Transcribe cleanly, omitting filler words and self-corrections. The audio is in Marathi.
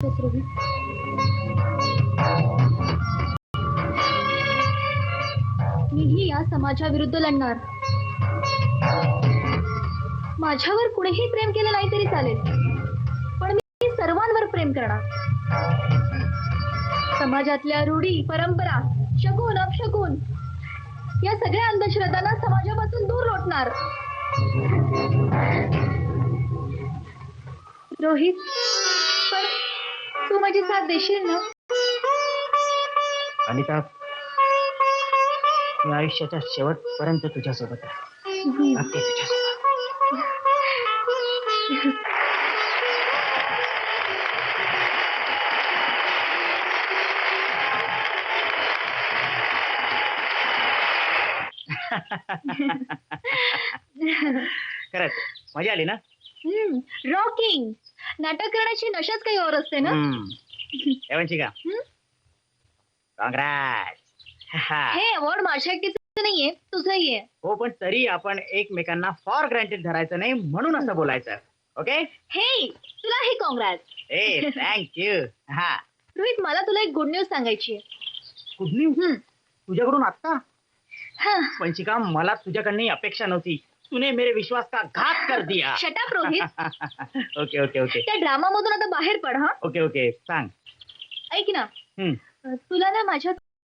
करतोस रोहित? मीही या समाजाविरुद्ध लढणार. माझ्यावर कुणीही प्रेम केलं नाही तरी चालेल, पण मी सर्वांवर प्रेम करणार. समाजातल्या रूढी, परंपरा, शगुन अपशगुन या सगळ्या अंधश्रद्धांना समाजापासून दूर लोटणार. रोहित, पण तू माझी साथ देशील ना? अनिता, मी आयुष्याच्या शेवटपर्यंत तुझ्यासोबत आहे. नक्की तुझ्यासोबत. खरंच मजा आली ना? रॉकिंग नाटक करण्याची नशाच काही और असते ना. वंशिका, काँग्रेस. हे अवॉर्ड माझ्या एकटीचं नाहीये, तुझंही आहे. हो, पण तरी आपण एकमेकांना फॉर ग्रँटेड धरायचं नाही म्हणून असं बोलायचं. ओके? हे तुलाही काँग्रेस. ए थँक्यू. हा, रोहित, मला तुला एक गुड न्यूज सांगायची आहे. Good news? तुझ्याकडून आता? हा. वंशिका, मला तुझ्याकडनं अपेक्षा नव्हती. तूने मेरे विश्वास का घात कर दिया. Shut up Rohit. Okay okay okay त्या ड्रामा मधून आता बाहेर पड. हा, ओके ओके सांग. ऐक ना, तुला ना माझ्यात